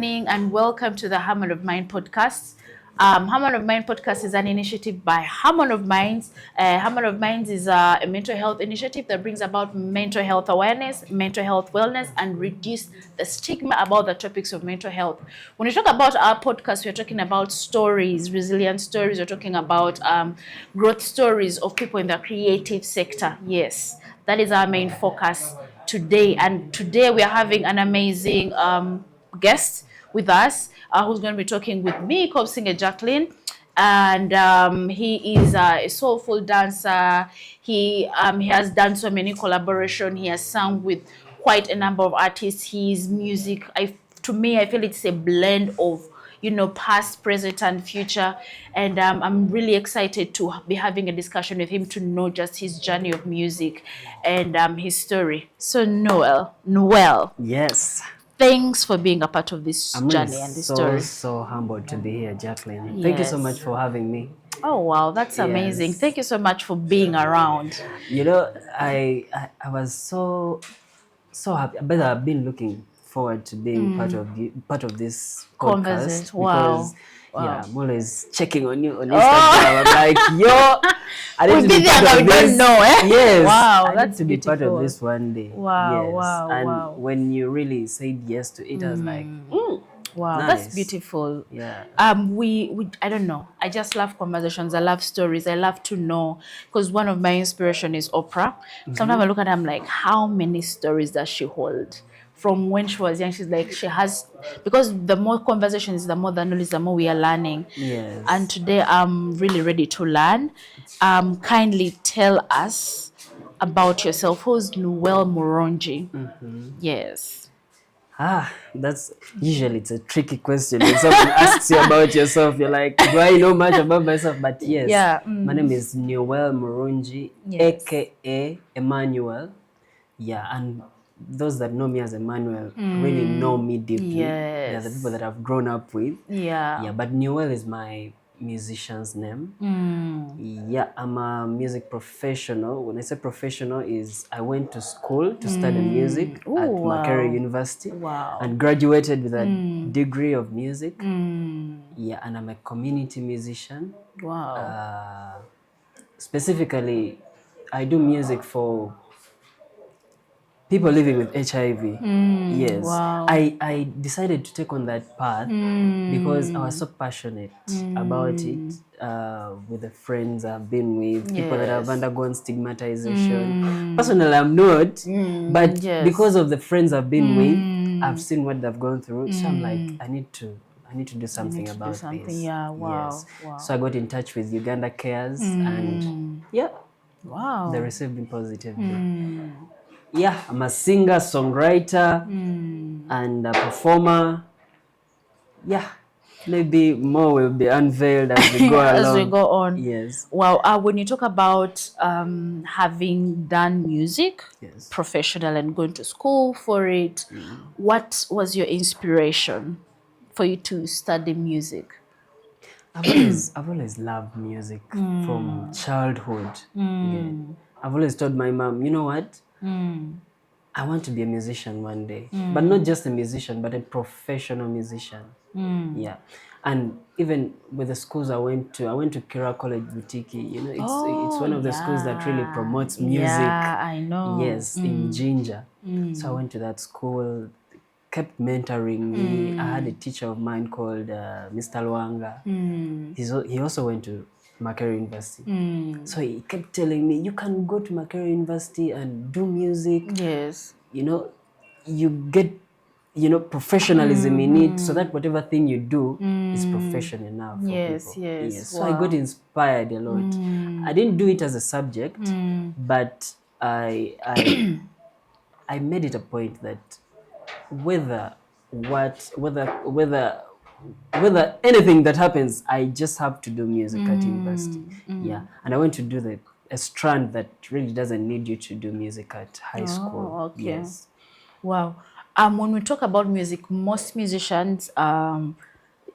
And welcome to the Harmon of Mind podcast. Harmon of Mind podcast is an initiative by Harmon of Minds. Harmon of Minds is a mental health initiative that brings about mental health awareness, mental health wellness, and reduce the stigma about the topics of mental health. When we talk about our podcast, we're talking about stories, resilient stories. We're talking about growth stories of people in the creative sector. Yes, that is our main focus today. And today we are having an amazing guest with us who's going to be talking with me, called singer Jacqueline. And he is a soulful dancer. He has done so many collaboration. He has sung with quite a number of artists. His music, to me, I feel it's a blend of past, present, and future. And I'm really excited to be having a discussion with him to know just his journey of music and his story. So, Nuel. Yes. Thanks for being a part of this I'm journey really and this story. so humbled to be here, Jacqueline. Thank you so much for having me. Oh wow, that's amazing. Yes. Thank you so much for being around. You know, I was so happy, but I've been looking forward to being part of this podcast Wow. because yeah, I'm always checking on you on Instagram. I'm like, yo, I need to be part of this. Know, eh? Yes. Wow, I that's need to be beautiful. part of this one day. Wow, yes. wow, And wow. when you really said yes to it, I was like, Wow, nice. that's beautiful. Yeah. We I don't know. I just love conversations. I love stories. I love to know because one of my inspiration is Oprah. Sometimes I look at her, I'm like, how many stories does she hold? From when she was young, she's like, she has, because the more conversations, the more the knowledge, the more we are learning. Yes. And today I'm really ready to learn. Kindly tell us about yourself. Who's Nuel Murungi? Yes. That's usually it's a tricky question. When someone asks you about yourself, you're like, do I know much about myself? But yes, Yeah. my name is Nuel Murungi, Yes. aka Emmanuel. Yeah, and those that know me as Emmanuel really know me deeply. Yes. They're the people that I've grown up with. Yeah. Yeah, but Nuel is my musician's name. Yeah, I'm a music professional. When I say professional, is I went to school to study music at Makerere University and graduated with a degree of music. Yeah, and I'm a community musician. Wow. Specifically, I do music for people living with HIV. Yes. Wow. I decided to take on that path because I was so passionate about it with the friends I've been with, people that have undergone stigmatization. Personally, I'm not, but because of the friends I've been with, I've seen what they've gone through. So I'm like, I need to do something about this. Yeah, wow. Yes. Wow. So I got in touch with Uganda Cares and yeah. Wow. They received me positively. Yeah, I'm a singer, songwriter, and a performer. Yeah, maybe more will be unveiled as we go along. As we go on. Yes. Well, when you talk about having done music, Yes. professional and going to school for it, what was your inspiration for you to study music? I've always loved music from childhood. Yeah. I've always told my mom, you know what? I want to be a musician one day, but not just a musician, but a professional musician. Yeah, and even with the schools I went to Kira College Boutique. You know, it's one of the schools that really promotes music. Yeah, I know. Yes, in Ginger. So I went to that school, kept mentoring me. I had a teacher of mine called Mr. Luanga. He also went to Makerere University. So he kept telling me, you can go to Makerere University and do music. Yes. You know, you get, professionalism in it so that whatever thing you do is professional enough for people. Yes. So I got inspired a lot. I didn't do it as a subject, but I made it a point that whether anything that happens, I just have to do music at university. Yeah, and I went to do a strand that really doesn't need you to do music at high school. Okay. Yes. Wow. When we talk about music, most musicians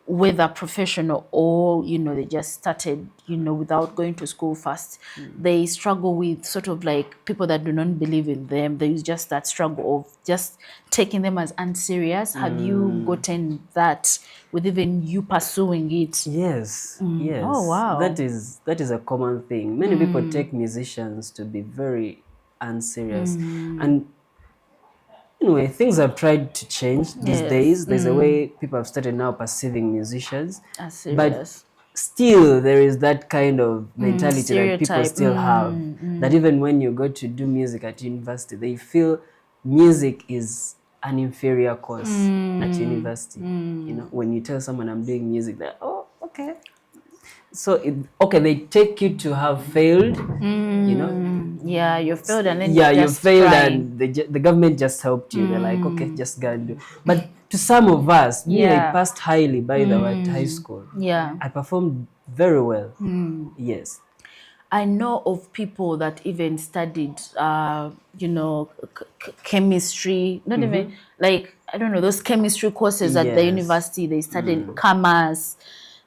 whether professional or, you know, they just started, you know, without going to school first, they struggle with sort of like people that do not believe in them. There is just that struggle of just taking them as unserious. Have you gotten that with even you pursuing it? Yes, yes. Oh, wow. That is a common thing. Many people take musicians to be very unserious. And anyway, things have tried to change these Yes. days. There's a way people have started now perceiving musicians. As But serious. still, there is that kind of mentality that people Stereotype. still have. That even when you go to do music at university, they feel music is an inferior course at university. You know, when you tell someone I'm doing music, they're, oh, okay. So, okay, they take you to have failed, you know. Yeah, you failed and then Yeah, you're you just failed trying. and the government just helped you. They're like, okay, just go and do. But to some of us, me, I Yeah. passed highly by the way at high school. Yeah. I performed very well. Yes. I know of people that even studied, you know, chemistry, not even like, I don't know, those chemistry courses at the Yes. university. They studied commerce.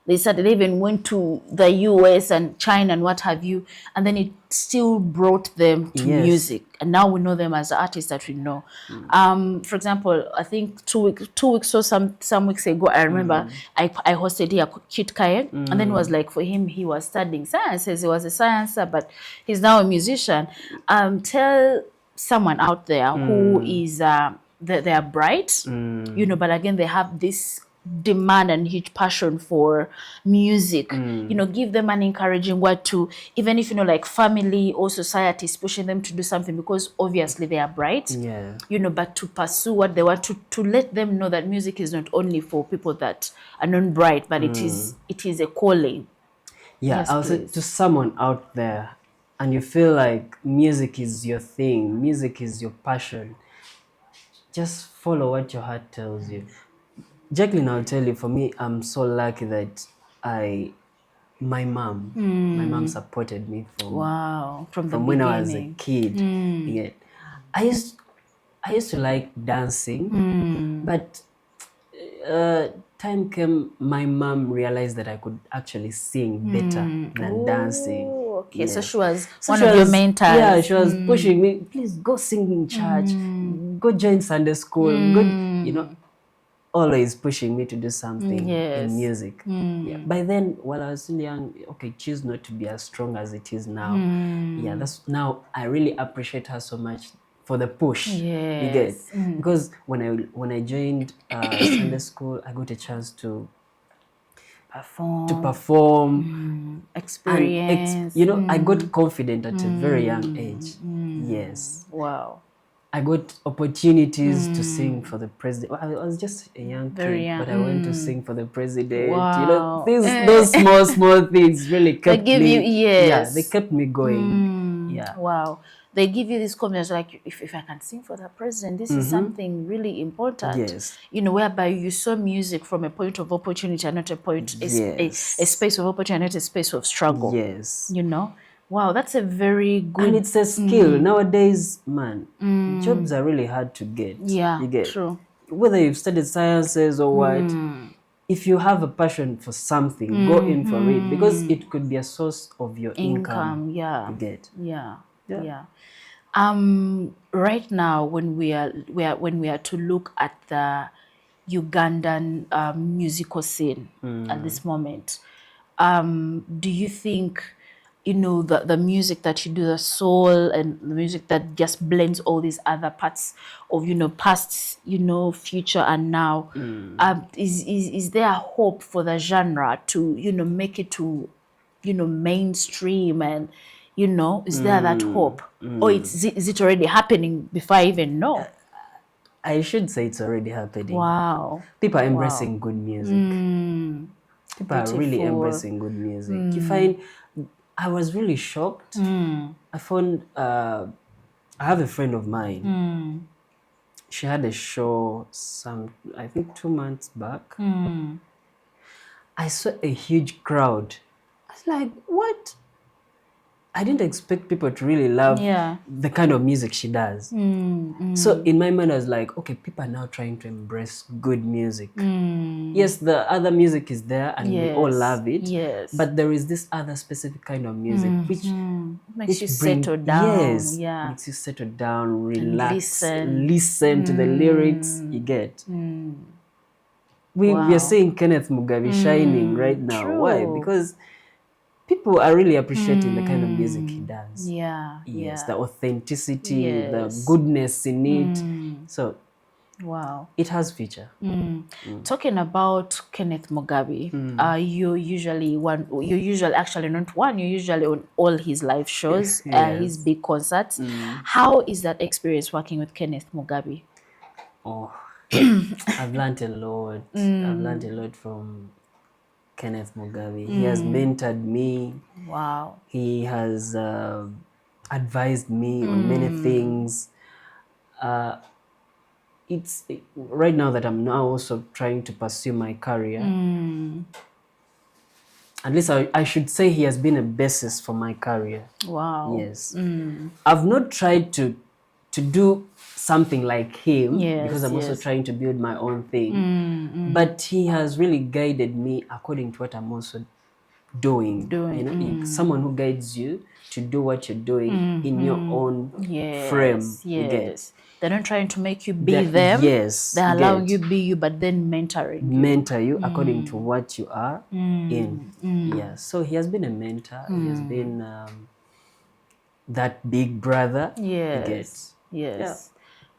They even went to the US and China and what have you. And then it still brought them to Yes. music. And now we know them as the artists that we know. For example, I think 2 weeks or some weeks ago, I remember I hosted here Kit Kaye, and then it was like for him, he was studying sciences. He was a sciencer, but he's now a musician. Tell someone out there who is they are bright, you know, but again they have this demand and huge passion for music, you know, give them an encouraging word to, even if, you know, like family or society is pushing them to do something, because obviously they are bright, Yeah. you know, but to pursue what they want, to let them know that music is not only for people that are not bright, but it is a calling. Yeah, Yes, I'll say please. to someone out there, and you feel like music is your thing, music is your passion, just follow what your heart tells you. Jacqueline, I'll tell you, for me, I'm so lucky that my mom supported me Wow, from the from when I was a beginning. kid. Yeah. I used to like dancing, but time came, my mom realized that I could actually sing better than dancing. Oh, okay, so Yes. she was So one she of your was- mentors. Yeah, she was pushing me, please go sing in church, go join Sunday school, go, you know, always pushing me to do something Yes. in music. Yeah. By then, while I was still young, okay, choose not to be as strong as it is now. Yeah, that's now I really appreciate her so much for the push. You get? Yes. Because when I joined Sunday school, I got a chance to perform. Experience. You know, I got confident at a very young age. Yes. Wow. I got opportunities to sing for the president. I was just a young Very kid, young. but I went to sing for the president. You Wow. know, those small things really kept give me. you- yes. Yeah, they kept me going. Yeah. Wow. They give you this confidence, like, if I can sing for the president, this is something really important. Yes. You know, whereby you saw music from a point of opportunity and not a point, a space of opportunity, not a space of struggle. Yes. You know? Wow, that's a very good. And it's a skill. Nowadays, man, jobs are really hard to get. Yeah, You get? true. Whether you've studied sciences or what, if you have a passion for something, go in for it, because it could be a source of your income. Yeah. You get? Yeah. Yeah. Yeah. Right now, when we are to look at the Ugandan musical scene at this moment, do you think, you know, the music that you do, the soul and the music that just blends all these other parts of, you know, past, you know, future and now, is there a hope for the genre to, you know, make it to, you know, mainstream, and, you know, is there that hope, or is it already happening before I even know? I should say it's already happening. Wow. People are embracing good music. People are really Beautiful. embracing good music. You find, I was really shocked. I found, I have a friend of mine. She had a show I think 2 months back. I saw a huge crowd. I was like, what? I didn't expect people to really love the kind of music she does. So in my mind, I was like, okay, people are now trying to embrace good music. Yes, the other music is there and we all love it. Yes. But there is this other specific kind of music Makes you bring, settle down. yes, Yeah. makes you settle down, relax, listen. listen to the lyrics you get. We are Wow. seeing Kenneth Mugabe shining right now. True. Why? Because people are really appreciating the kind of music he does. Yeah. Yes, Yeah. the authenticity, the Yes. goodness in it. So Wow. it has future. Talking about Kenneth Mugabe, you usually actually not one, you usually on all his live shows, Yes. his big concerts. How is that experience working with Kenneth Mugabe? Oh, I've learned a lot. I've learned a lot from Kenneth Mugabe. He has mentored me. Wow. He has advised me on many things. It's right now that I'm now also trying to pursue my career. At least I should say he has been a basis for my career. Wow. Yes. I've not tried to do something like him because I'm also trying to build my own thing. But he has really guided me according to what I'm also doing. You know, someone who guides you to do what you're doing in your own frame. You get. They're not trying to make you be them. Yes. They're allowing you be you, but then mentoring you. Mentor you according to what you are in. Yeah. So he has been a mentor. He has been that big brother. Yes. Yes. Yeah.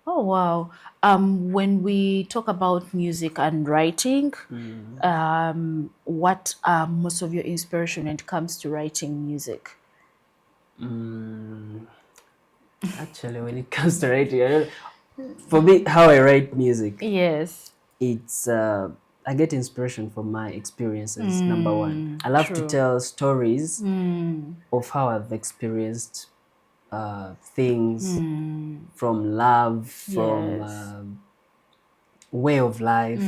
Oh wow. When we talk about music and writing, what are most of your inspiration when it comes to writing music? Actually, when it comes to writing, for me, how I write music, Yes. it's I get inspiration from my experiences. Number one, I love to tell stories of how I've experienced things, from love, from way of life.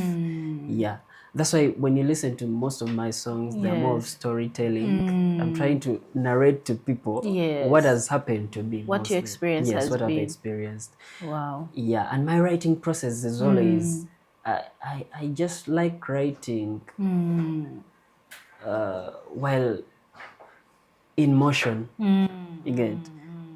Yeah, that's why when you listen to most of my songs, they're more of storytelling. I'm trying to narrate to people what has happened to me, what your experience yes, has what been. I've experienced. Wow. Yeah, and my writing process is always I just like writing while in motion. You get.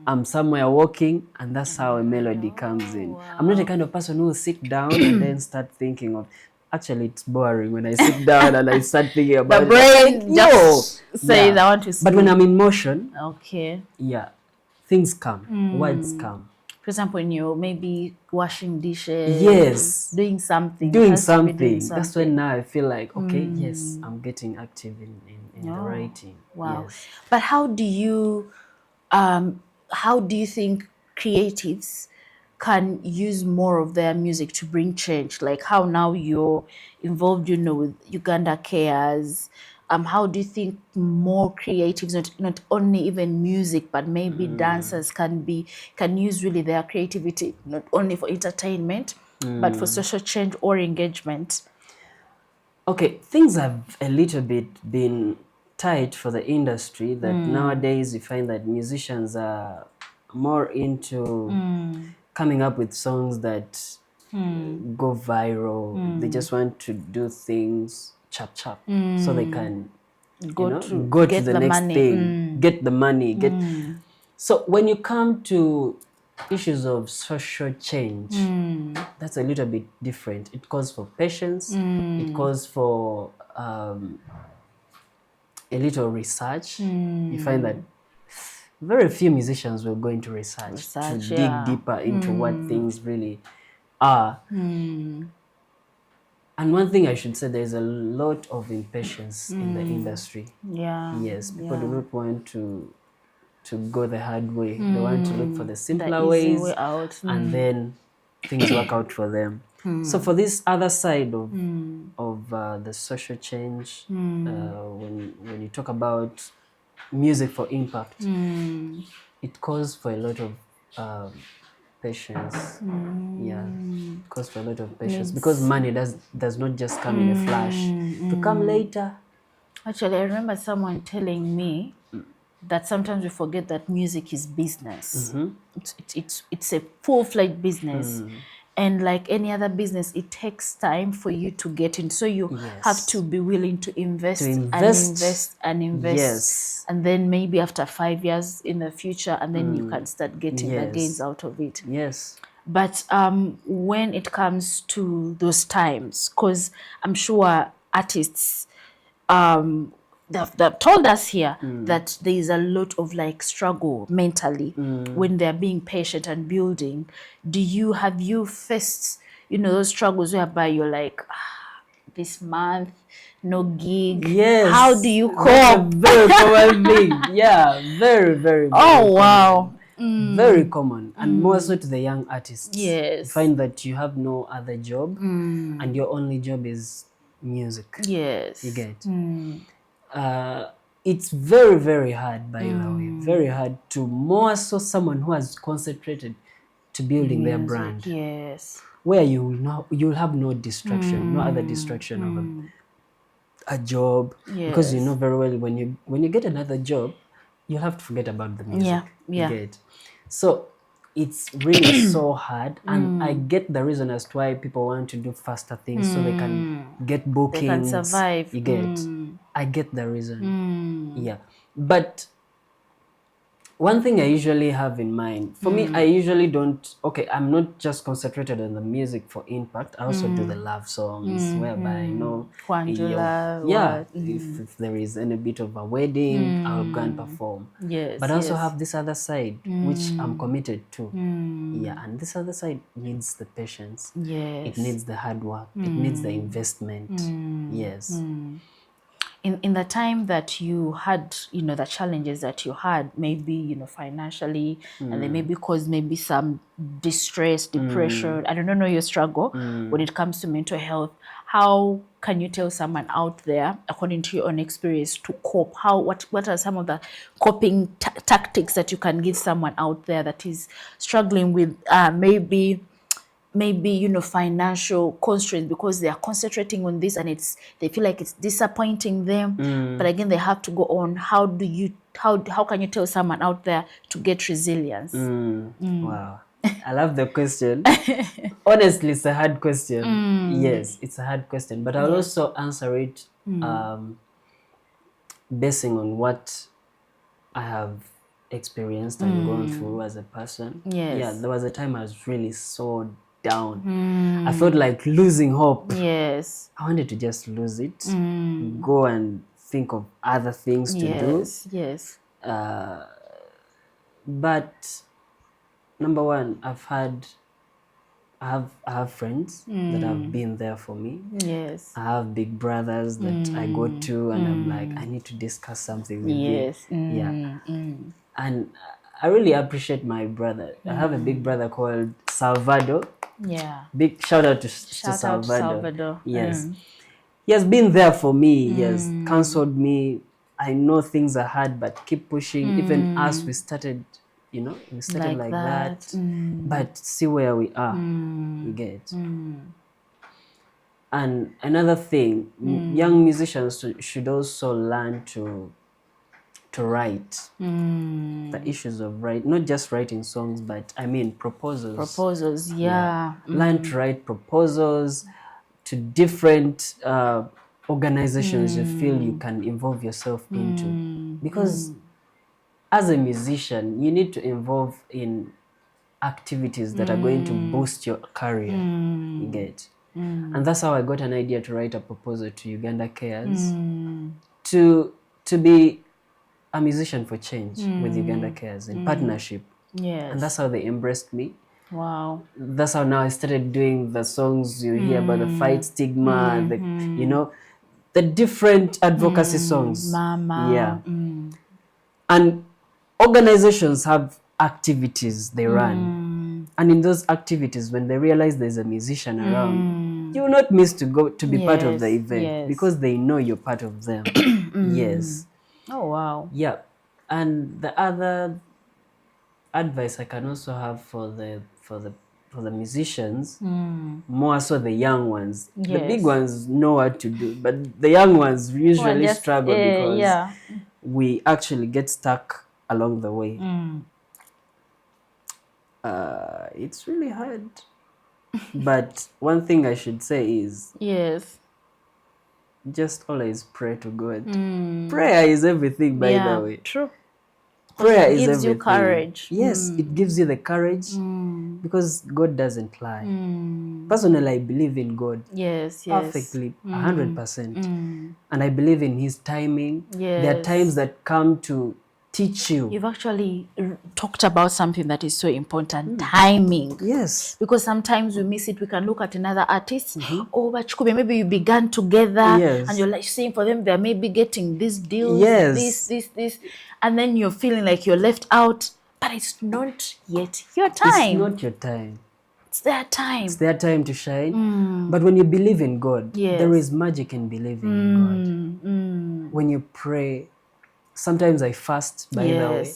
I'm somewhere walking, and that's how a melody comes in. I'm not the kind of person who will sit down and then start thinking of. Actually, it's boring when I sit down and I start thinking about The brain just says, I want to sleep. But when I'm in motion, Okay. yeah, things come, words come. For example, when you're maybe washing dishes, yes, doing something. Doing something. That's when now I feel like, okay, yes, I'm getting active in the writing. Wow. Yes. But how do you think creatives can use more of their music to bring change? Like how now you're involved, with Uganda Cares. How do you think more creatives, not only even music, but maybe dancers can use really their creativity, not only for entertainment, but for social change or engagement? Okay, things have a little bit been tight for the industry that nowadays you find that musicians are more into coming up with songs that go viral. They just want to do things chap so they can go to the next money. thing, get the money, So when you come to issues of social change, that's a little bit different. It calls for patience. It calls for a little research. You find that very few musicians will go into research to dig deeper into what things really are. And one thing I should say, there's a lot of impatience in the industry. Yeah. Yes, people do not want to go the hard way. They want to look for the simpler easy ways way out. and then things work out for them. So for this other side of the social change, when you talk about music for impact, it calls for a lot of patience. Yeah, it calls for a lot of patience because money does not just come in a flash. To come later. Actually, I remember someone telling me that sometimes we forget that music is business. It's a full-fledged business. And like any other business, it takes time for you to get in. So you have Yes. to be willing to invest, To and invest. invest and invest. Yes. And then maybe after 5 years in the future, and then you can start getting the Yes. gains out of it. Yes. But when it comes to those times, because I'm sure artists, they've told us here that there is a lot of like struggle mentally when they're being patient and building. Have you faced, those struggles whereby you're like, this month, no gig? Yes. How do you That's a cope? very common thing. Yeah, very, very, very Oh, wow. very common, and more so to the young artists. Yes. You find that you have no other job, and your only job is music. Yes. You get. It's very, very hard, by the way, very hard to more so someone who has concentrated to building their brand, Yes. where you'll have no distraction, no other distraction of a job, because you know very well when you get another job, you have to forget about the music. Yeah. You get. So it's really so hard, and I get the reason as to why people want to do faster things so they can get bookings. They can survive. You get. I get the reason. Yeah, but one thing I usually have in mind, for me, I usually don't, I'm not just concentrated on the music for impact. I also do the love songs, whereby, Kwanjula, if there is any bit of a wedding, I'll go and perform. Yes. But I also have this other side, which I'm committed to. Yeah, and this other side needs the patience. Yes. It needs the hard work. It needs the investment. Yes. In the time that you had, the challenges that you had, maybe, financially, and they maybe caused maybe some distress, depression. I don't know your struggle when it comes to mental health. How can you tell someone out there, according to your own experience, to cope? What are some of the coping tactics that you can give someone out there that is struggling with maybe financial constraints, because they are concentrating on this and they feel like it's disappointing them, but again they have to go on. How can you tell someone out there to get resilience? Wow, I love the question. Honestly, it's a hard question. Yes, it's a hard question, but I'll also answer it basing on what I have experienced and gone through as a person. Yes. Yeah, there was a time I was really so down. I felt like losing hope. Yes. I wanted to just lose it, go and think of other things to do. Yes. But number one, I have friends that have been there for me. Yes. I have big brothers that I go to, and I'm like, I need to discuss something with you. Yeah. And I really appreciate my brother. I have a big brother called Salvador. Yeah. Big shout out to Salvador. Yes. He has been there for me. He has counseled me. I know things are hard, but keep pushing. Even us, we started like that. But see where we are. You get. And another thing, young musicians should also learn to write. The issues of not just writing songs, but I mean proposals. Yeah. Learn to write proposals to different organizations you feel you can involve yourself into, because as a musician you need to involve in activities that are going to boost your career. You get. And that's how I got an idea to write a proposal to Uganda Cares to be a musician for change with Uganda Cares in partnership. Yes. And that's how they embraced me. Wow. That's how now I started doing the songs you hear about the fight stigma, the different advocacy songs. Mama. Yeah. And organizations have activities they run. And in those activities, when they realize there's a musician around, you will not miss to go to be part of the event because they know you're part of them. Yes. Oh wow. Yeah. And the other advice I can also have for the musicians, more so the young ones. The big ones know what to do, but the young ones usually struggle because we actually get stuck along the way. It's really hard. But one thing I should say is Yes. just always pray to God. Prayer is everything, by the way. True. Prayer It is gives you everything. courage. Yes, it gives you the courage because God doesn't lie. Personally, I believe in God Yes, perfectly, 100%. And I believe in His timing. Yes. There are times that come to teach you. You've actually talked about something that is so important, timing. Yes. Because sometimes we miss it. We can look at another artist. Oh, but Chukube, maybe you began together. Yes. And you're like seeing for them, they're maybe getting these deals, Yes. this. And then you're feeling like you're left out. But it's not yet your time. It's not your time. It's their time. It's their time to shine. But when you believe in God, Yes. there is magic in believing in God. When you pray, sometimes I fast, by the way.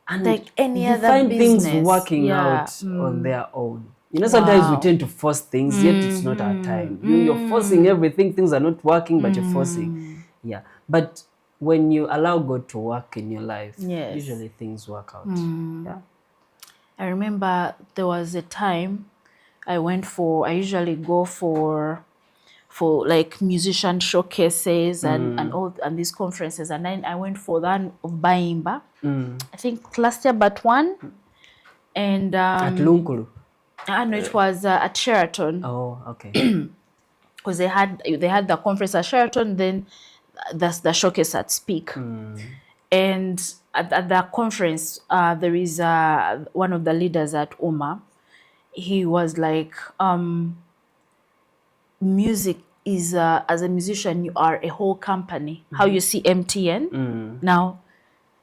And like any you other find business. things working out on their own. You know, sometimes we tend to force things, yet it's not our time. You're forcing everything. Things are not working, but you're forcing. Yeah. But when you allow God to work in your life, usually things work out. Yeah. I remember there was a time I usually go for like musician showcases and these conferences, and then I went for that of Baimba. I think last year but one, and At Lunkulu. no, it was at Sheraton. Oh, okay. Because they had the conference at Sheraton, then that's the showcase at Speak. And at the conference, there is one of the leaders at UMA. He was like, music is, as a musician, you are a whole company. How you see MTN. Now,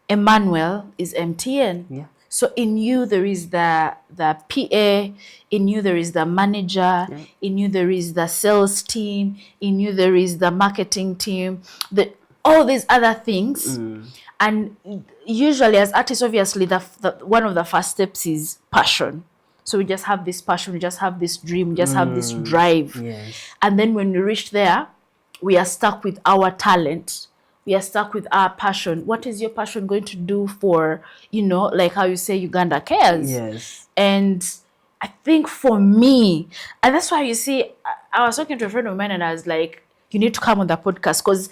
Emmanuel is MTN. Yeah. So in you, there is the PA, in you, there is the manager, in you, there is the sales team, in you, there is the marketing team, all these other things. And usually as artists, obviously, the one of the first steps is passion. So we just have this passion, we just have this dream, we just have this drive. Yes. And then when we reach there, we are stuck with our talent. We are stuck with our passion. What is your passion going to do for, like how you say Uganda cares? Yes. And I think for me, and that's why you see, I was talking to a friend of mine and I was like, you need to come on the podcast because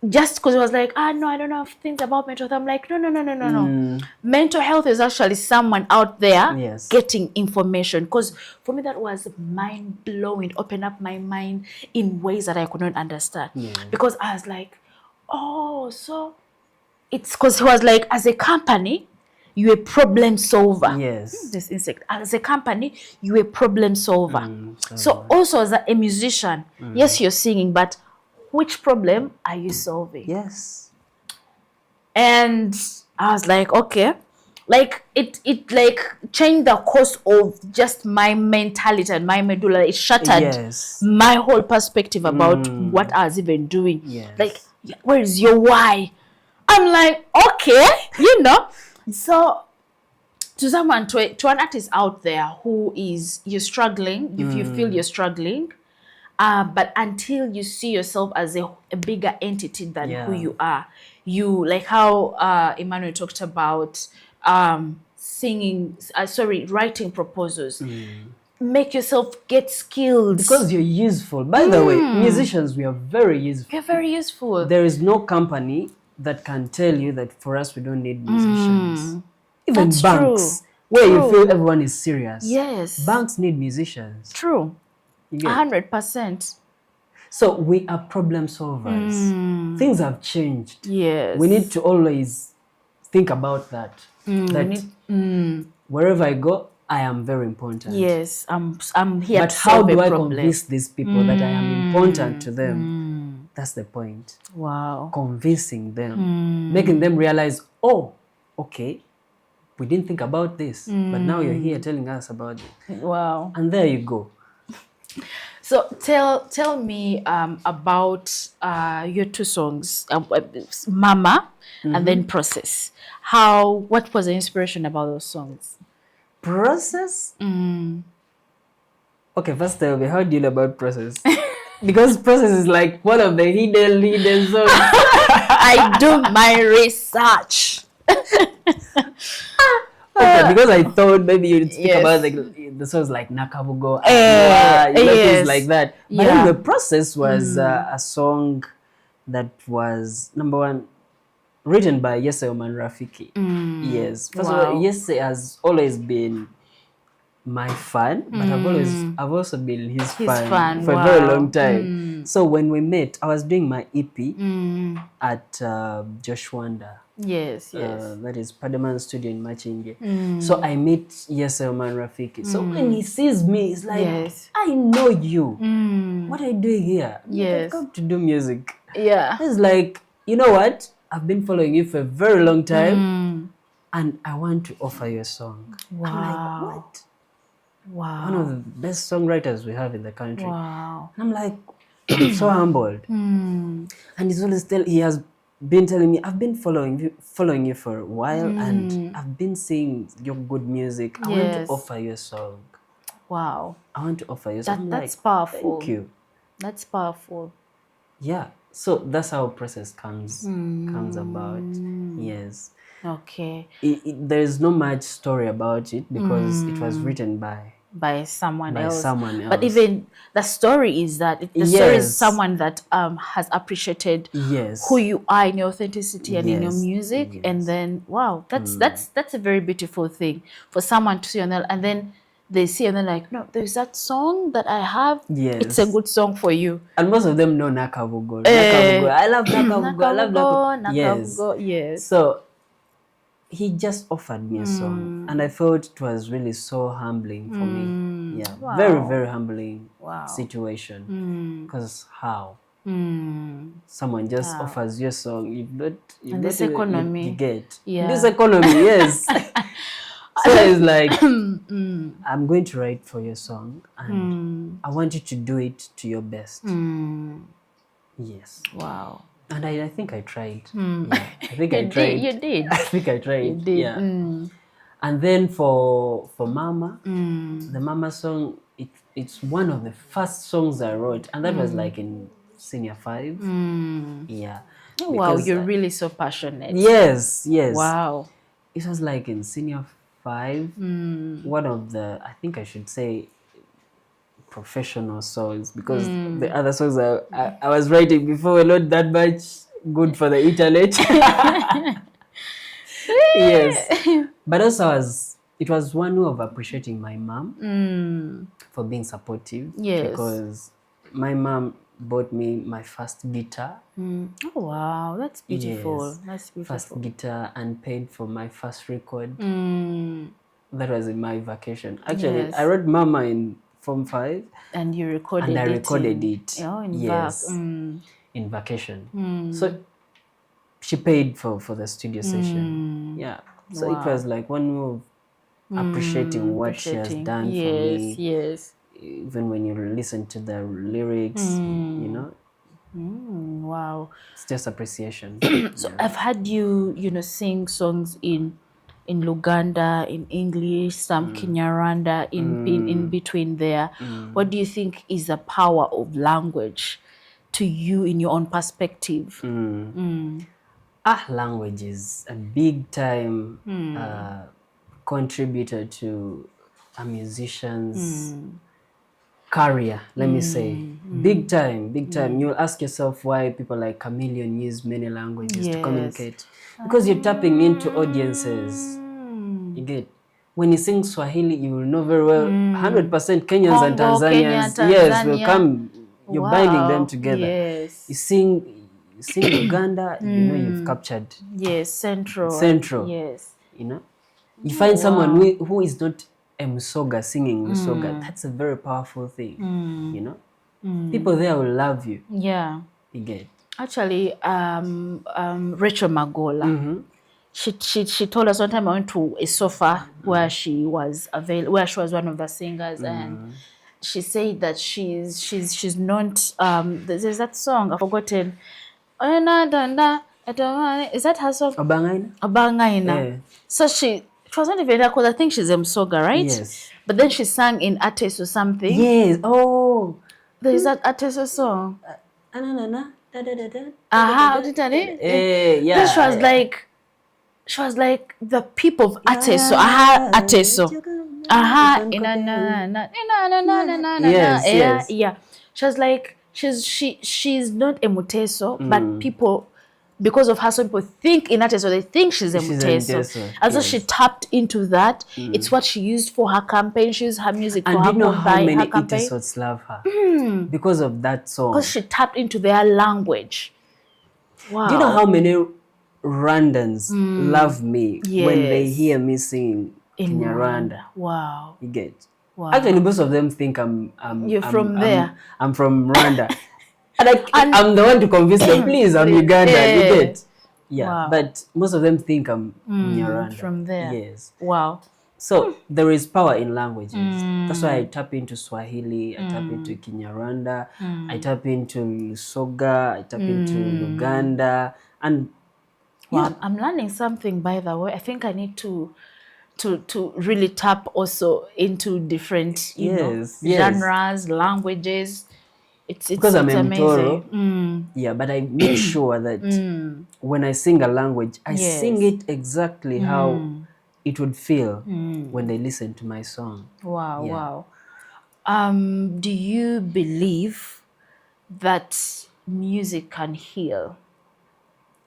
it was like, no, I don't know things about mental health. I'm like, no. Mental health is actually someone out there getting information. Because for me, that was mind-blowing. It opened up my mind in ways that I could not understand. Because I was like, oh, so it's because he was like, as a company, you're a problem solver. Yes. This insect. As a company, you're a problem solver. So also as a musician, yes, you're singing, but which problem are you solving? Yes. And I was like, okay. Like it like changed the course of just my mentality and my medulla. It shattered my whole perspective about what I was even doing. Like, where is your why? I'm like, okay, So to someone, to an artist out there who you're struggling, if you feel you're struggling, but until you see yourself as a bigger entity than who you are, you like how Emmanuel talked about writing proposals. Make yourself get skilled. Because you're useful. By the way, musicians, we are very useful. We're very useful. There is no company that can tell you that for us we don't need musicians. Even That's banks, true. where you feel everyone is serious. Yes. Banks need musicians. True. 100%. So we are problem solvers. Things have changed. Yes. We need to always think about that. Wherever I go, I am very important. Yes, I'm here but to solve a problem. But how do I convince these people that I am important to them? That's the point. Wow. Convincing them. Making them realize, oh, okay, we didn't think about this, but now you're here telling us about it. Wow. And there you go. So tell me about your two songs, Mama and then Process. What was the inspiration about those songs? Process? Okay, first tell me, how do you know about Process? Because Process is like one of the hidden songs. I do my research. Okay, because I thought maybe you'd speak Yes. about the songs like Nakabugo, things like that. But then Yeah. the process was a song that was number one, written by Yese Oman Rafiki. Yes. First of all, Wow. Yese has always been my fan, but I've also been his fan for a very long time. So when we met, I was doing my EP at Joshwanda. Yes. That is Padaman Studio in Machinge. So I meet Yesel Man Rafiki. So when he sees me, he's like, Yes. I know you. What are you doing here? Yes. I've come to do music. Yeah. He's like, you know what? I've been following you for a very long time and I want to offer you a song. Wow. I'm like, what? Wow. One of the best songwriters we have in the country. Wow. And I'm like, I'm so humbled. And he's always he has been telling me, I've been following you for a while and I've been seeing your good music. I want to offer you a song. Wow. I want to offer you a song. That's powerful. Thank you. That's powerful. Yeah. So that's how process comes about. Yes. Okay. There's not much story about it because it was written by someone else. But even the story is that the story is someone that has appreciated who you are in your authenticity and in your music, and then wow, that's a very beautiful thing for someone to see and then they see and they're like, no, there's that song that I have. It's a good song for you. And most of them know Nakabugo. Nakabugo. I love Nakabugo. I love Nakabugo. Yes. So he just offered me a song and I felt it was really so humbling for me. Yeah. Wow. Very, very humbling situation. Because how? Someone just offers you a song. You get. Yeah. This economy, yes. So it's like, I'm going to write for your song and I want you to do it to your best. Yes. Wow. And I think I tried. Yeah, I think I tried. You did. I think I tried. You did. Yeah. And then for Mama, the Mama song, it's one of the first songs I wrote. And that was like in senior 5. Yeah. Oh, wow, you're really so passionate. Yes. Wow. It was like in senior 5. One of the, I think I should say, professional songs, because the other songs I was writing before were not that much good for the internet. Yes. But also it was one way of appreciating my mom for being supportive. Yes. Because my mom bought me my first guitar. Oh wow, that's beautiful. Yes. That's beautiful. First guitar, and paid for my first record. That was in my vacation. Actually, I wrote Mama in Form 5. And you recorded it. And I recorded it. In vacation. So she paid for the studio session. Yeah. So it was like one way of appreciating what she has done for me. Yes. Even when you listen to the lyrics, you know. Wow. It's just appreciation. So I've had you sing songs in Luganda, in English, some Kinyarwanda, in between there. What do you think is the power of language to you in your own perspective? Language is a big time contributor to a musician's career, let me say. Big time. You'll ask yourself why people like Chameleon use many languages to communicate. Because you're tapping into audiences. You get. When you sing Swahili, you will know very well 100% Kenyans and Tanzanians. Yes, will come. You're binding them together. Yes. You sing Uganda, you know you've captured. Yes, Central. Yes. You know? You find someone who is not a Musoga singing Musoga. That's a very powerful thing. You know? People there will love you. Yeah. You get. Actually, Rachel Magola. She told us one time I went to a sofa where she was one of the singers, and she said that she's not there's that song I've forgotten. Is that her song? Abangaina. Yeah. So it was not even because I think she's a Msoga, right? Yes. But then she sang in Ates or something. Yes. Oh. There is that Ates song. Yeah. Then she was like, she was like the people of Ateso, Ateso. Yes, Yeah, yes. yeah. She was like, she's not a Muteso, but people, because of her, some people think in Ateso, they think she's a She's a Muteso. Muteso, And so yes. she tapped into that. It's what she used for her campaign. She used her music And for do her you know how many campaign. Itesots love her? Because of that song. Because she tapped into their language. Wow. Do you know how many Rwandans love me when they Yes. hear me singing Kinyarwanda? Wow. You get? Wow. Actually, most of them think You're from there. I'm from Rwanda. And I'm the one to convince them, please, I'm Ugandan. Yeah. You get? Yeah. Wow. But most of them think I'm Kinyarwanda. From there. Yes. Wow. So there is power in languages. That's why I tap into Swahili, I tap into Kinyarwanda, I tap into Soga, I tap into Uganda, and Wow. I'm learning something, by the way. I think I need to really tap also into different yes. genres, languages. It's because I'm amazing. Mtoro, yeah, but I make sure that when I sing a language, I sing it exactly how it would feel when they listen to my song. Wow, Yeah. wow. Do you believe that music can heal,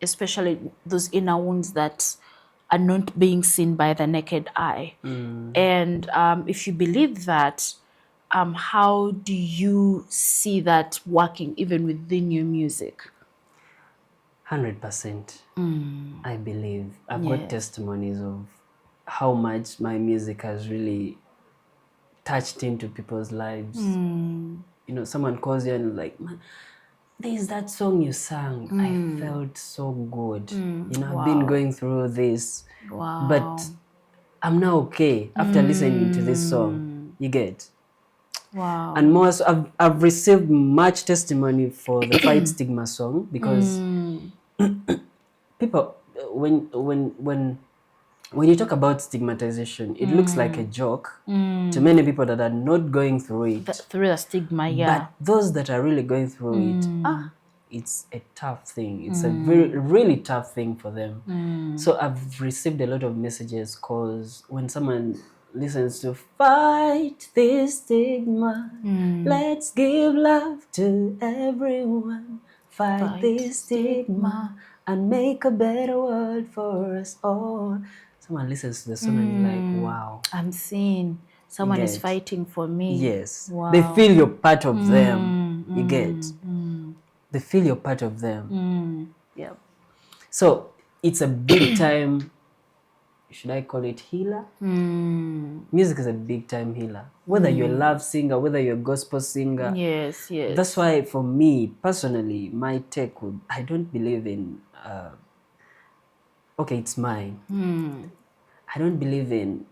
especially those inner wounds that are not being seen by the naked eye? And if you believe that, how do you see that working even within your music? 100%. I believe. I've got testimonies of how much my music has really touched into people's lives. You know, someone calls you and like, man, there's that song you sang. I felt so good. You know, I've been going through this. Wow. But I'm now okay after listening to this song. You get? Wow. And more so, I've received much testimony for the Fight Stigma song because people, when you talk about stigmatization, it looks like a joke to many people that are not going through it. Through the stigma, yeah. But those that are really going through it, it's a tough thing. It's a really tough thing for them. So I've received a lot of messages because when someone listens to Fight This Stigma, let's give love to everyone, fight this stigma and make a better world for us all. Someone listens to the song and is like, wow. I'm seeing someone is fighting for me. Yes. Wow. They feel you're part of them. You get? They feel you're part of them. Yeah. So it's a big time, should I call it healer? Music is a big time healer. Whether you're a love singer, whether you're a gospel singer. Yes, yes. That's why for me, personally, my take would, I don't believe in, okay, it's mine. I don't believe in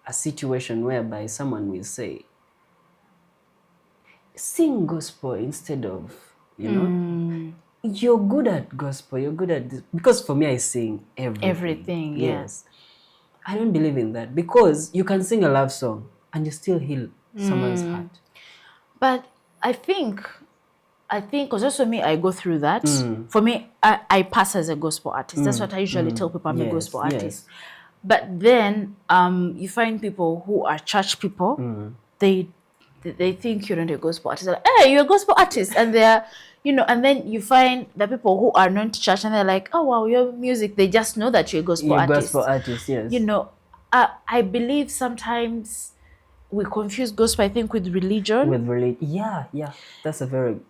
a situation whereby someone will say, sing gospel instead of, you know, you're good at gospel, you're good at this. Because for me, I sing everything. Yes. I don't believe in that because you can sing a love song and you still heal someone's heart. But I think, because also me, I go through that. For me, I pass as a gospel artist. That's what I usually tell people, I'm a gospel artist. But then you find people who are church people, they think you're not a gospel artist. They're like, hey, you're a gospel artist. And they're, you know, and then you find the people who are not church and they're like, oh, wow, your music, they just know that you're a gospel artist. Gospel artist, yes. You know, I believe sometimes we confuse gospel, I think, with religion. Yeah. That's a good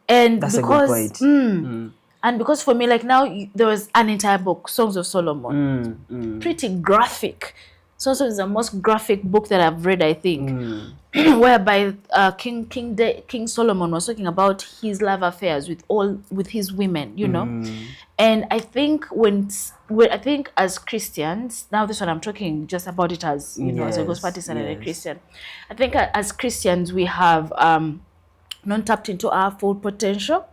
point. And because for me, like now, there was an entire book, Songs of Solomon. Pretty graphic. Songs is the most graphic book that I've read, I think. Whereby King Solomon was talking about his love affairs with his women, you know. And I think I think as Christians, now this one I'm talking just about it as, you know, as a gospel artist and a Christian. I think as Christians we have not tapped into our full potential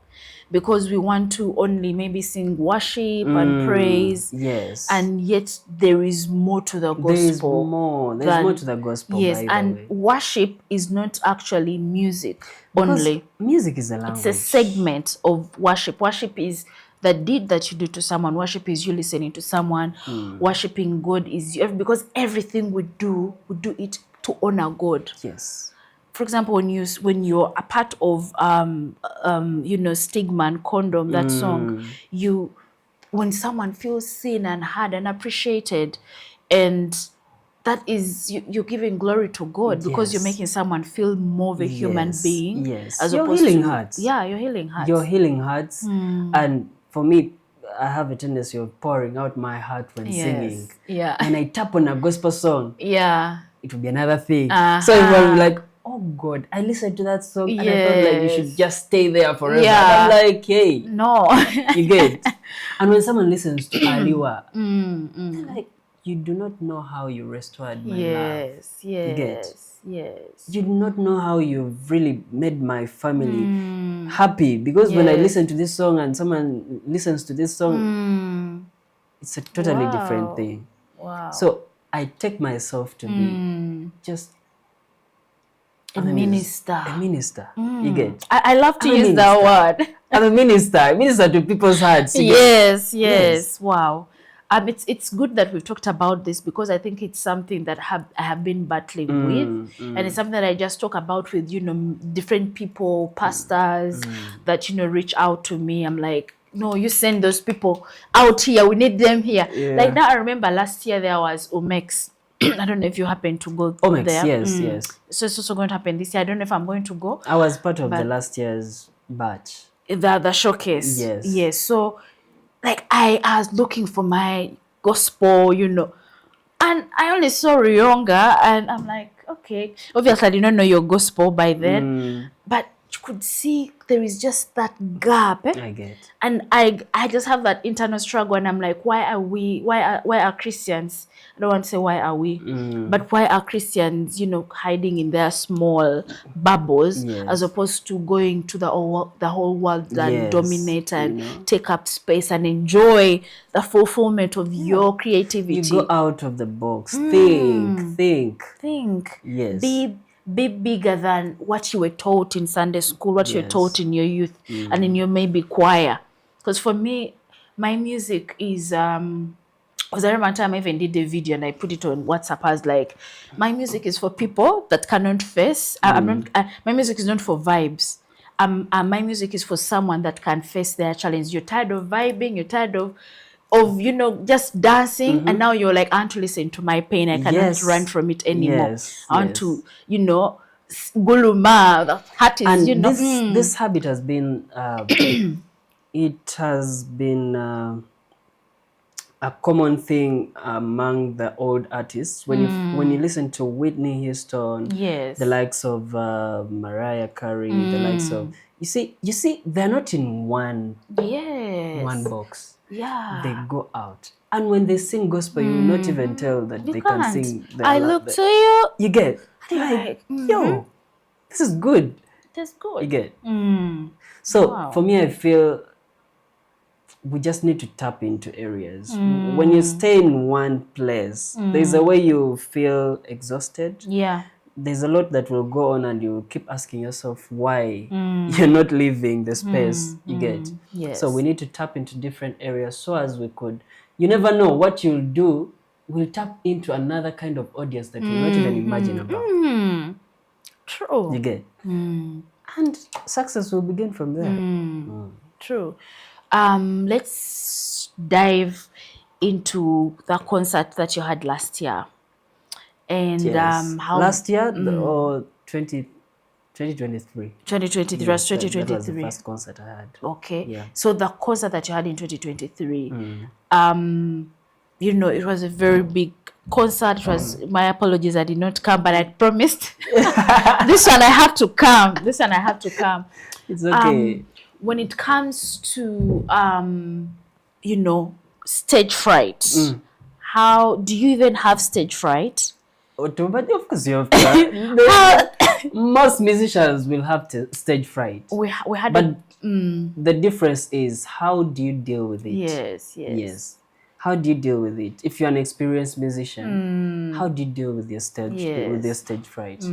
because we want to only maybe sing worship and praise. Yes. And yet there is more to the gospel. There's more to the gospel. Yes, and worship is not actually music only. Music is a language. It's a segment of worship. Worship is the deed that you do to someone. Worship is you listening to someone. Worshiping God is you, because everything we do it to honor God. Yes. For example, when you're a part of Stigma and Condom, that song, when someone feels seen and heard and appreciated, and that is you're giving glory to God, because you're Yes. making someone feel more of a human being. Yes. As You're opposed healing to hearts. you're healing hearts. You're healing hearts. And for me, I have a tendency of pouring out my heart when singing. Yeah. When I tap on a gospel song, Yeah. it will be another thing. So everyone will be like, oh God, I listened to that song and I felt like you should just stay there forever. Yeah. And I'm like, hey, No. you get. And when someone listens to Aliwa, they're like, you do not know how you restored my love. You get. Yes. You do not know how you've really made my family happy, because when I listen to this song and someone listens to this song, it's a totally different thing. Wow. So I take myself to be just a minister. A minister. You get. I love to use that word. I'm a minister to people's hearts. Yes. Wow. It's good that we've talked about this, because I think it's something that I have been battling with, and it's something that I just talk about with different people, pastors that reach out to me. I'm like, no, you send those people out here. We need them here. Like now, I remember last year there was Omex. I don't know if you happen to go there. Yes. So it's also going to happen this year. I don't know if I'm going to go. I was part of the last year's batch. The showcase. Yes. So, like, I was looking for my gospel, and I only saw Rionga, and I'm like, okay. Obviously, I did not know your gospel by then, but you could see there is just that gap. I get. And I just have that internal struggle, and I'm like, why are Christians? I don't want to say why are we, but why are Christians, hiding in their small bubbles, as opposed to going to the whole world and dominate and take up space and enjoy the fulfillment of your creativity. You go out of the box. Think. Yes. Be bigger than what you were taught in Sunday school, what you were taught in your youth, and in your maybe choir. Because for me, my music is because I remember time I even did a video and I put it on WhatsApp. I was like, my music is for people that cannot face. My music is not for vibes. My music is for someone that can face their challenge. You're tired of vibing. You're tired of just dancing, and now you're like, I want to listen to my pain. I cannot run from it anymore. I want to, guluma. The heart is, and this habit has been, it has been a common thing among the old artists. When you listen to Whitney Houston, the likes of Mariah Carey, the likes of you see, they're not in one box. Yeah, they go out, and when they sing gospel, you will not even tell that they can sing. I look to you. You get like, yo, this is good. That's good. You get. So for me, I feel we just need to tap into areas. When you stay in one place, there's a way you feel exhausted. Yeah. There's a lot that will go on, and you keep asking yourself why you're not leaving the space. You get. Yes. So we need to tap into different areas so as we could. You never know what you'll do will tap into another kind of audience that you'll not even imagine about. True. You get. And success will begin from there. True. Let's dive into the concert that you had last year. And how last year or 2023? 2023 Yes, was 2023. that was the first concert I had. Okay. Yeah. So the concert that you had in 2023, it was a very big concert. It was, my apologies, I did not come, but I promised. This one I have to come. It's okay. When it comes to stage fright, how do you even have stage fright? Of course you have to. Most musicians will have stage fright. We had, but the difference is, how do you deal with it? Yes. How do you deal with it? If you're an experienced musician, how do you deal with your stage fright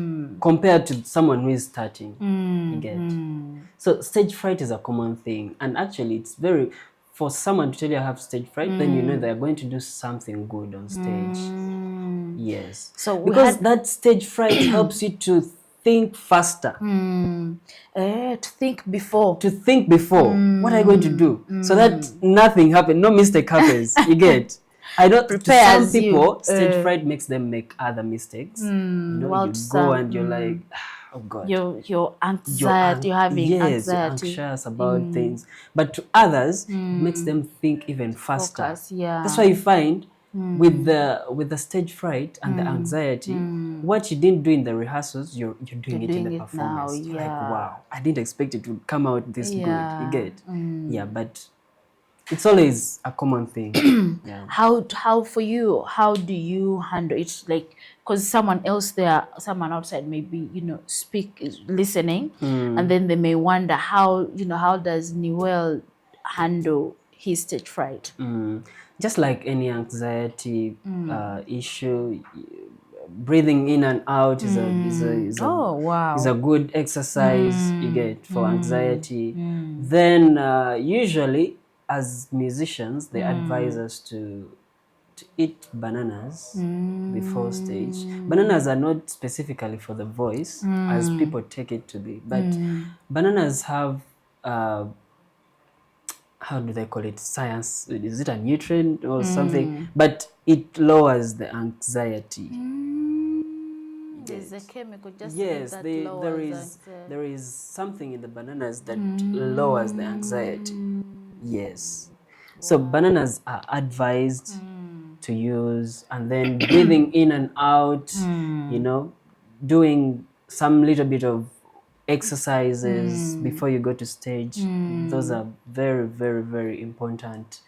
compared to someone who is starting? You get. So stage fright is a common thing, and actually it's very, for someone to tell you I have stage fright, then you know they're going to do something good on stage. Yes. So we Because had that stage fright helps you to think faster. to think before. To think before, what are you going to do? So that nothing happens, no mistake happens. You get? I don't. To some Prepares you. people, stage fright makes them make other mistakes. While You to go some, and you're like, oh God. You're anxiety, you're having Yes, you're anxiety. anxious about things. But to others, it makes them think even faster. Focus, yeah. That's why you find with the stage fright and the anxiety, what you didn't do in the rehearsals, you're doing it in the performance. Now, You're like, wow, I didn't expect it to come out this good. You get? Yeah, but it's always a common thing. Yeah. How for you, how do you handle it? Like, because someone else there, someone outside maybe, listening, and then they may wonder how does Nuel handle his stage fright? Just like any anxiety issue, breathing in and out is Oh, wow. is a good exercise you get for anxiety. Then usually as musicians, they advise us to eat bananas before stage. Bananas are not specifically for the voice as people take it to be, but bananas have how do they call it? Science? Is it a nutrient or something? But it lowers the anxiety. There's a chemical just Yes, that there lowers there is something in the bananas that lowers the anxiety. Yes. So bananas are advised to use, and then breathing in and out, doing some little bit of exercises before you go to stage. Those are very, very, very important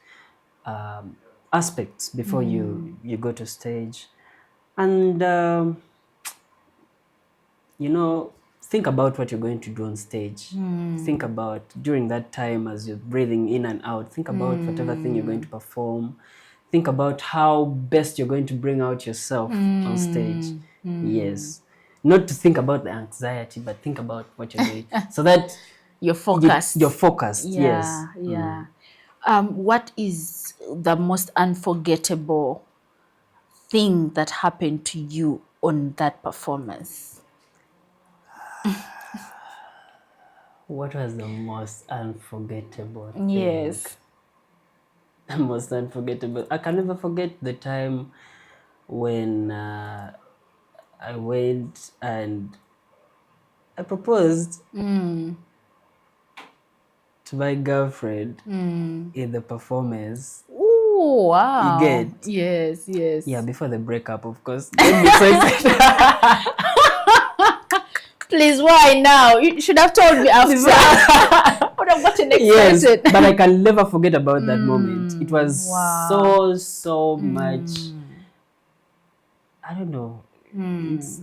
aspects before you go to stage. And think about what you're going to do on stage. Think about during that time as you're breathing in and out, think about whatever thing you're going to perform. Think about how best you're going to bring out yourself on stage. Yes. Not to think about the anxiety, but think about what you're doing so that you're focused. You're focused. Yeah, Yes. yeah. What is the most unforgettable thing that happened to you on that performance? What was the most unforgettable thing? Yes. The most unforgettable. I can never forget the time when I went and I proposed to my girlfriend in the performance. Oh, wow. You get? Yes, yes. Yeah, before the breakup, of course. Don't be so excited. Please, why now? You should have told me after. But I've gotten excited. Yes, but I can never forget about that moment. It was so much. I don't know. It's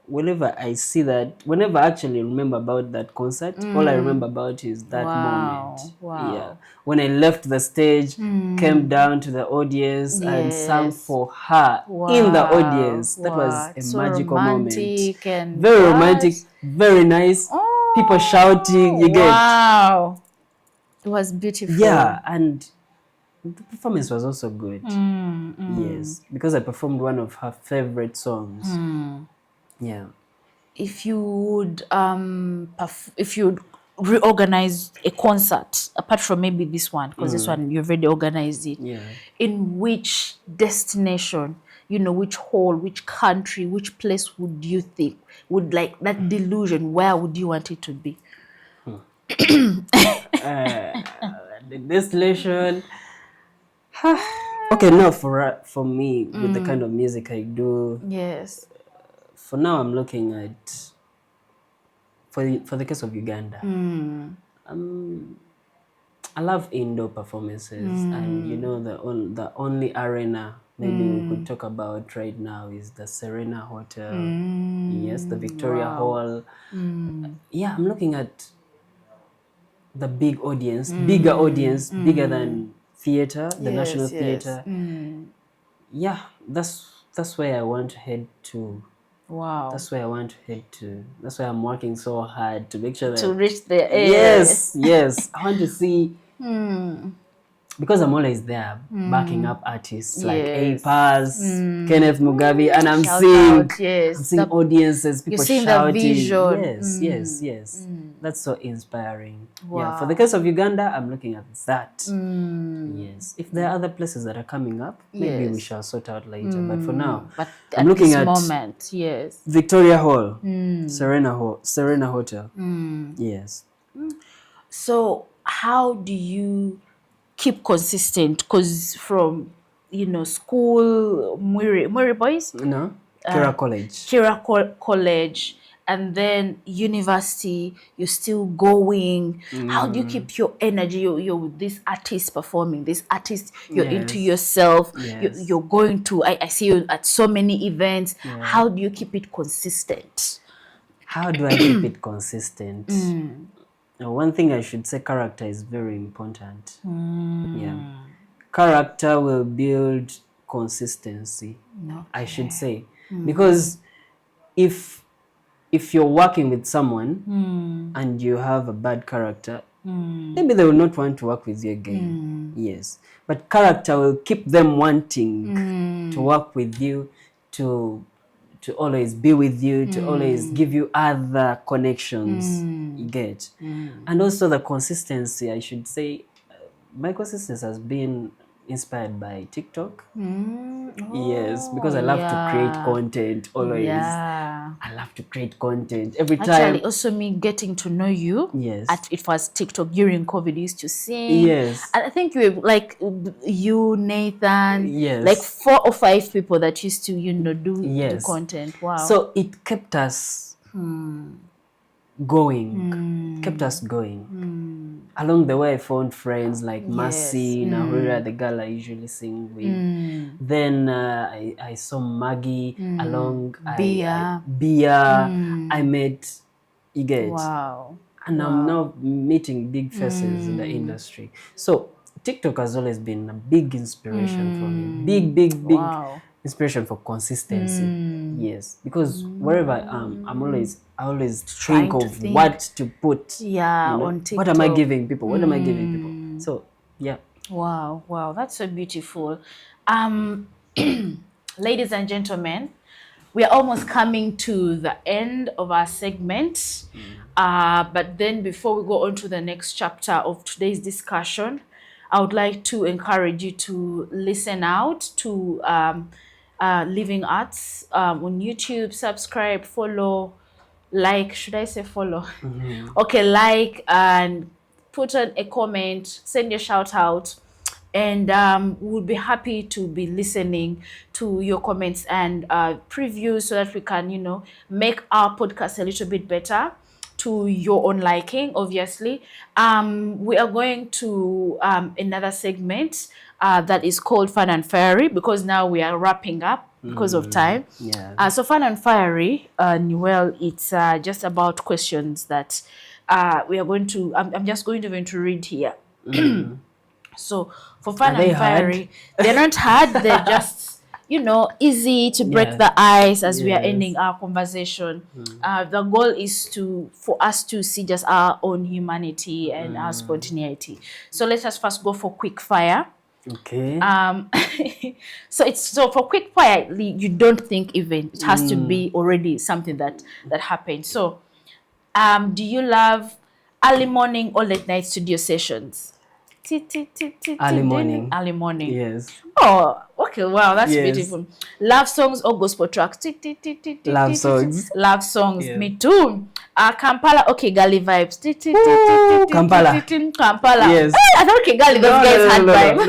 whenever I see that, whenever I actually remember about that concert, all I remember about is that moment. Wow. Yeah. When I left the stage, came down to the audience and sang for her in the audience. That was a magical moment. And very romantic, very nice. People shouting, you get. Wow. It was beautiful. Yeah, and the performance was also good. Yes, because I performed one of her favorite songs. Yeah. If you would reorganize a concert apart from maybe this one, because this one you've already organized it. Yeah. In which destination, which hall, which country, which place would you think would like that delusion? Where would you want it to be? The destination. Okay, now for me with the kind of music I do. Yes. For now, I'm looking at for the case of Uganda. I love indoor performances, and the only arena maybe we could talk about right now is the Serena Hotel. Yes, the Victoria Hall. Yeah, I'm looking at the big audience, bigger audience, bigger than theater, the National Theater. Yeah, that's where I want to head to. Wow. That's where I want to head to. That's why I'm working so hard to make sure that to reach the yes. I want to see Because I'm always there backing up artists like Yes. A-Pass, Kenneth Mugabe, and I'm Shout seeing, out, yes. I'm seeing audiences, people seeing the shouting. vision. Yes. That's so inspiring. Yeah. Wow. For the case of Uganda, I'm looking at that. Yes. If there are other places that are coming up, maybe we Yes. shall sort out later. But for now, But I'm at looking this at moment, yes. Victoria Hall, Serena Hotel. Yes. So how do you keep consistent? Because from school, Muri boys, No? Kira College. Kira College, and then university, you're still going. How do you keep your energy? You're with this artist performing, this artist, you're into yourself. Yes. You're going to, I see you at so many events. How do you keep it consistent? How do I keep it consistent? Now, one thing I should say, character is very important. Yeah. Character will build consistency, I should say. Because if you're working with someone and you have a bad character, maybe they will not want to work with you again. Yes. But character will keep them wanting to work with you, to always be with you, to always give you other connections. You get. And also the consistency, I should say, my consistency has been inspired by TikTok. Yes, because I love to create content always. I love to create content every time. Actually, also me getting to know you. Yes. It was TikTok during COVID. You used to sing. Yes. And I think you were like you, Nathan. Yes. Like 4 or 5 people that used to do content. Wow. So it kept us going. Kept us going. Along the way, I found friends like Mercy, Nahura, the girl I usually sing with. Then I saw Maggie along. Bia. I met Iget. Wow. And I'm now meeting big faces in the industry. So TikTok has always been a big inspiration for me. Big inspiration for consistency. Yes, because wherever I am, I always think of what to put. On TikTok. What am I giving people? What am I giving people? So yeah. Wow, that's so beautiful. Ladies and gentlemen, we are almost coming to the end of our segment. But then before we go on to the next chapter of today's discussion, I would like to encourage you to listen out to Living Arts on YouTube. Subscribe, follow, like. Should I say follow? Okay, like and put on a comment, send your shout out, and we'll be happy to be listening to your comments and previews so that we can, make our podcast a little bit better to your own liking, obviously. We are going to another segment that is called Fun and Fiery, because now we are wrapping up because of time. So Fun and Fiery, Nuel, it's just about questions that we are going to, I'm just going to read here. So for Fun and Fiery, they're not hard, they're just easy to break the ice as we are ending our conversation. The goal is for us to see just our own humanity and our spontaneity. So let us first go for quick fire. Okay. So for quick fire, you don't think even it has to be already something that happened. So do you love early morning or late night studio sessions? Early morning. Early morning. Yes. Oh, okay. Wow, that's beautiful. Love songs or gospel tracks? Love songs. Love songs. Me too. Kampala, okay, Gali vibes. Kampala. Kampala. Yes. I thought okay, Gali, those guys had vibe.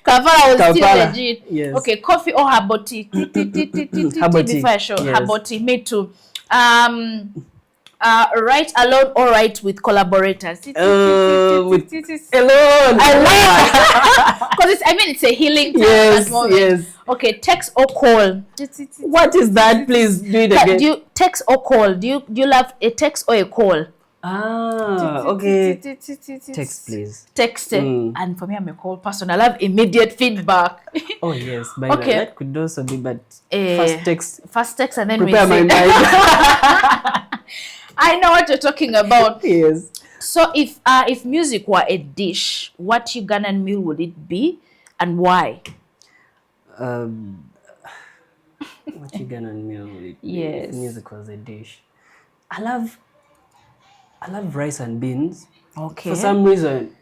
Kampala was still legit. Yes. Okay, coffee or herbal tea? Before I show herbal tea. Me too. Write alone or write with collaborators? With alone. I love because it's a healing time at that moment. Yes. Okay, text or call? What is that? Please do it again. Do you text or call? Do you love a text or a call? Okay. Text, please. Texting. And for me, I'm a call person. I love immediate feedback. Oh yes, that could also be, but first text and then prepare my mind. I know what you're talking about. Yes. So if music were a dish, what Ugandan meal would it be and why? Um, what you gonna meal with if Yes. music was a dish? I love rice and beans. Okay. For some reason,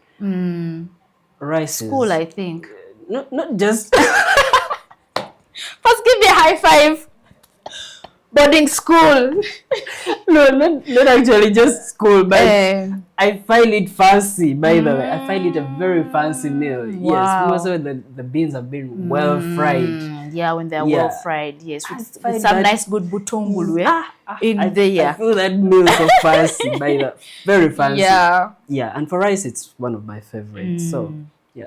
rice School, is I think. not just First, give me a high five. Boarding school. no, not actually just school, but Um, I find it fancy. By the way, I find it a very fancy meal. Yes, wow. also the beans have been well fried. Yeah, when they're Yeah. well fried, yes, I with find some that- nice good butungulu in I there. feel that meal so fancy. By the very fancy. Yeah. Yeah, and for rice, it's one of my favorites. So yeah,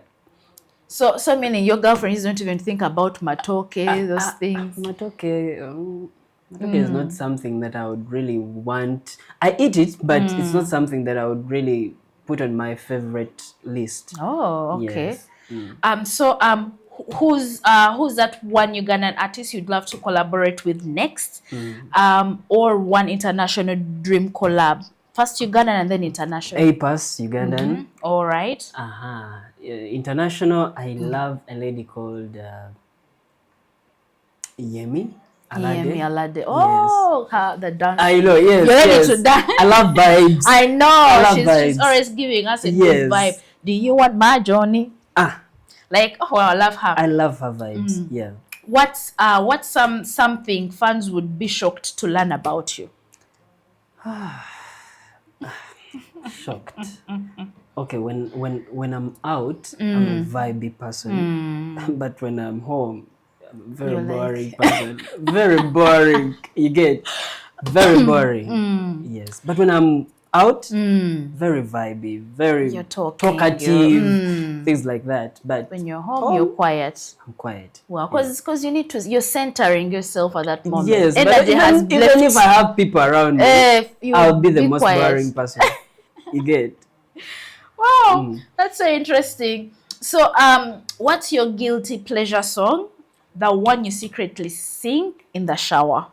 So meaning your girlfriend is not even think about matoke, those things. matoke. Matoke is not something that I would really want. I eat it, but it's not something that I would really put on my favorite list. Oh, okay. Yes. So who's that one Ugandan artist you'd love to collaborate with next? Or one international dream collab. First Ugandan and then international. A-Pass, Ugandan. All right. International, I love a lady called Yemi Alade. Yemi Alade. Oh, the dance. I know, yes. You're ready yes. to dance. I love vibes. I know. love She's vibes. always giving us a Yes. good vibe. Do you want my Johnny? Like, oh, I love her. I love her vibes. Yeah. What's something fans would be shocked to learn about you? Shocked. Okay, when I'm out, I'm a vibey person. But when I'm home, I'm a very You're like- boring person. Very boring. You get very boring. Yes. But when I'm out, very vibey, very You're talking, talkative, things like that. But When you're home, you're quiet. I'm quiet. Well, because you need to, you're centering yourself at that moment. Yes, but Energy has even left. if I have people around me, You I'll be the most quiet. boring person. You get? Wow, that's so interesting. So, what's your guilty pleasure song? The one you secretly sing in the shower.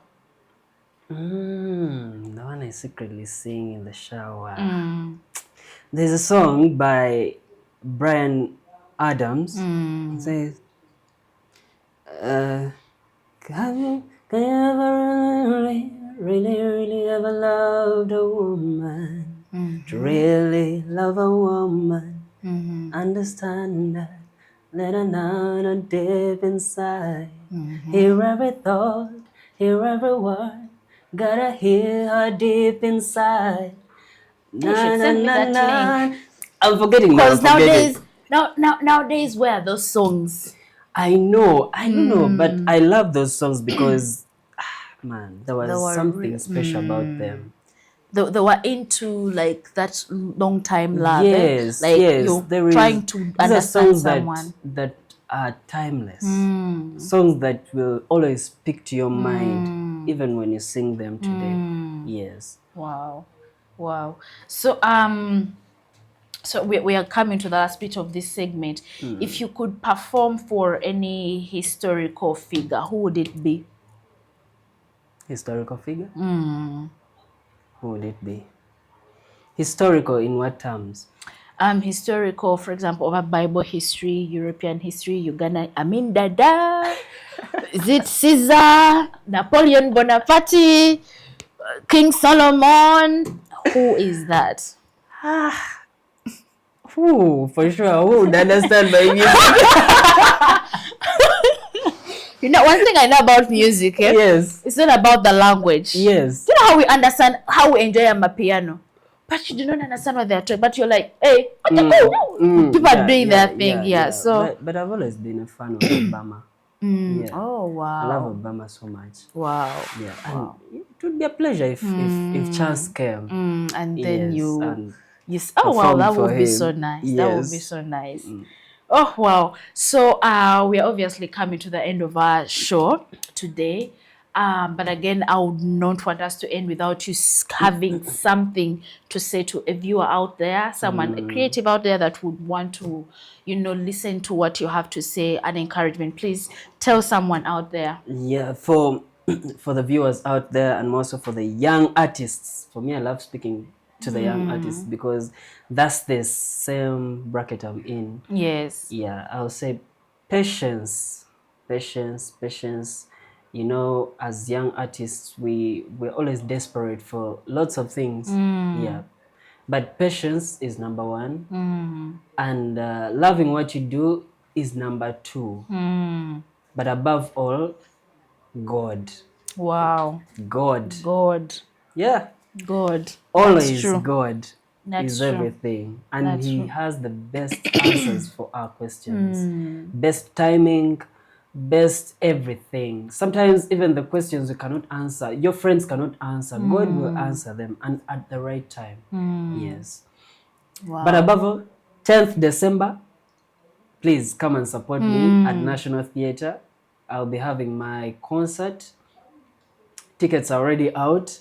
The one I secretly sing in the shower. There's a song by Brian Adams. It says, can you ever really ever loved a woman? To really love a woman, understand that, let her know deep inside. Hear every thought, hear every word, gotta hear her deep inside. You should send me that link. I'm forgetting now. Because nowadays, where are those songs? I know, but I love those songs because, man, there They were was something special about them. They were into like that long time love. Yes, Like yes. you're trying to these are understand songs someone. that are timeless. Songs that will always speak to your mind, even when you sing them today. Yes. Wow. So so we are coming to the last bit of this segment. If you could perform for any historical figure, who would it be? Historical figure? Who would it be? Historical in what terms? Historical, for example, over Bible history, European history, Uganda. Amin Dada, is it Caesar, Napoleon Bonaparte, King Solomon? Who is that? Who, for sure, who would understand my music? You know, one thing I know about music, Yes. it's not about the language. Yes. You know how we understand, how we enjoy a piano, but you do not understand what they're talking. But you're like, hey, people are doing their thing. So, but I've always been a fan of Obama. Yeah. oh wow, I love Obama so much. wow. Yeah, and it would be a pleasure if chance came. And then and oh wow, that perform would for be him. so nice. That would be Yes. so nice. Oh wow. So we are obviously coming to the end of our show today. But again, I would not want us to end without you having something to say to a viewer out there, someone a creative out there that would want to, listen to what you have to say, an encouragement. Please tell someone out there. Yeah, for the viewers out there and also for the young artists. For me, I love speaking to the young artists, because that's the same bracket I'm in. Yes. Yeah, I'll say patience, patience. You know, as young artists, we're always desperate for lots of things. Yeah, but patience is number one, and loving what you do is number two. But above all, God. Wow. God. God. Yeah. God. That's Always true. God That's is true. everything. And That's He true. has the best answers for our questions. Best timing, best everything. Sometimes even the questions you cannot answer, your friends cannot answer, God will answer them, and at the right time. Yes. Wow. But above all, 10th December, please come and support me at National Theatre. I'll be having my concert. Tickets are already out.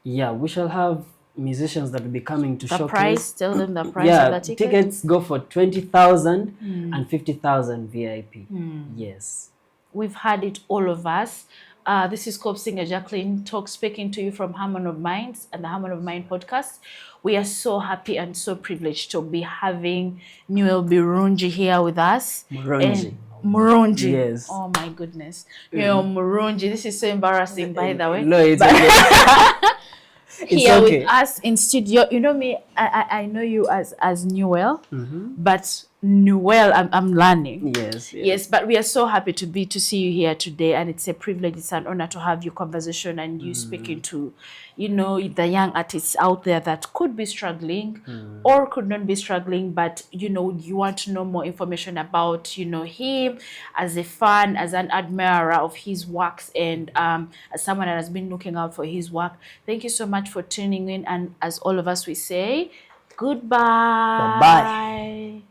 Yeah, we shall have musicians that will be coming to The showcase. price, tell them the price Yeah, of the ticket. tickets go for 20,000 and 50,000 VIP. Yes. We've had it, all of us. This is Cop Singer Jacqueline Talk, speaking to you from Harmony of Minds and the Harmony of Mind podcast. We are so happy and so privileged to be having Nuel Murungi here with us. Murungi. And Murungi. Yes. Oh my goodness. Nuel Murungi. This is so embarrassing, by the way. No, it's okay. Here okay. with us in studio. You know me, I know you as Nuel, but Nuel, I'm learning. Yes, but we are so happy to see you here today, and it's a privilege, it's an honor to have your conversation and you speaking to, you know, the young artists out there that could be struggling or could not be struggling, but you know, you want to know more information about, you know, him as a fan, as an admirer of his works, and as someone that has been looking out for his work. Thank you so much for tuning in, and as all of us we say, goodbye. Bye-bye.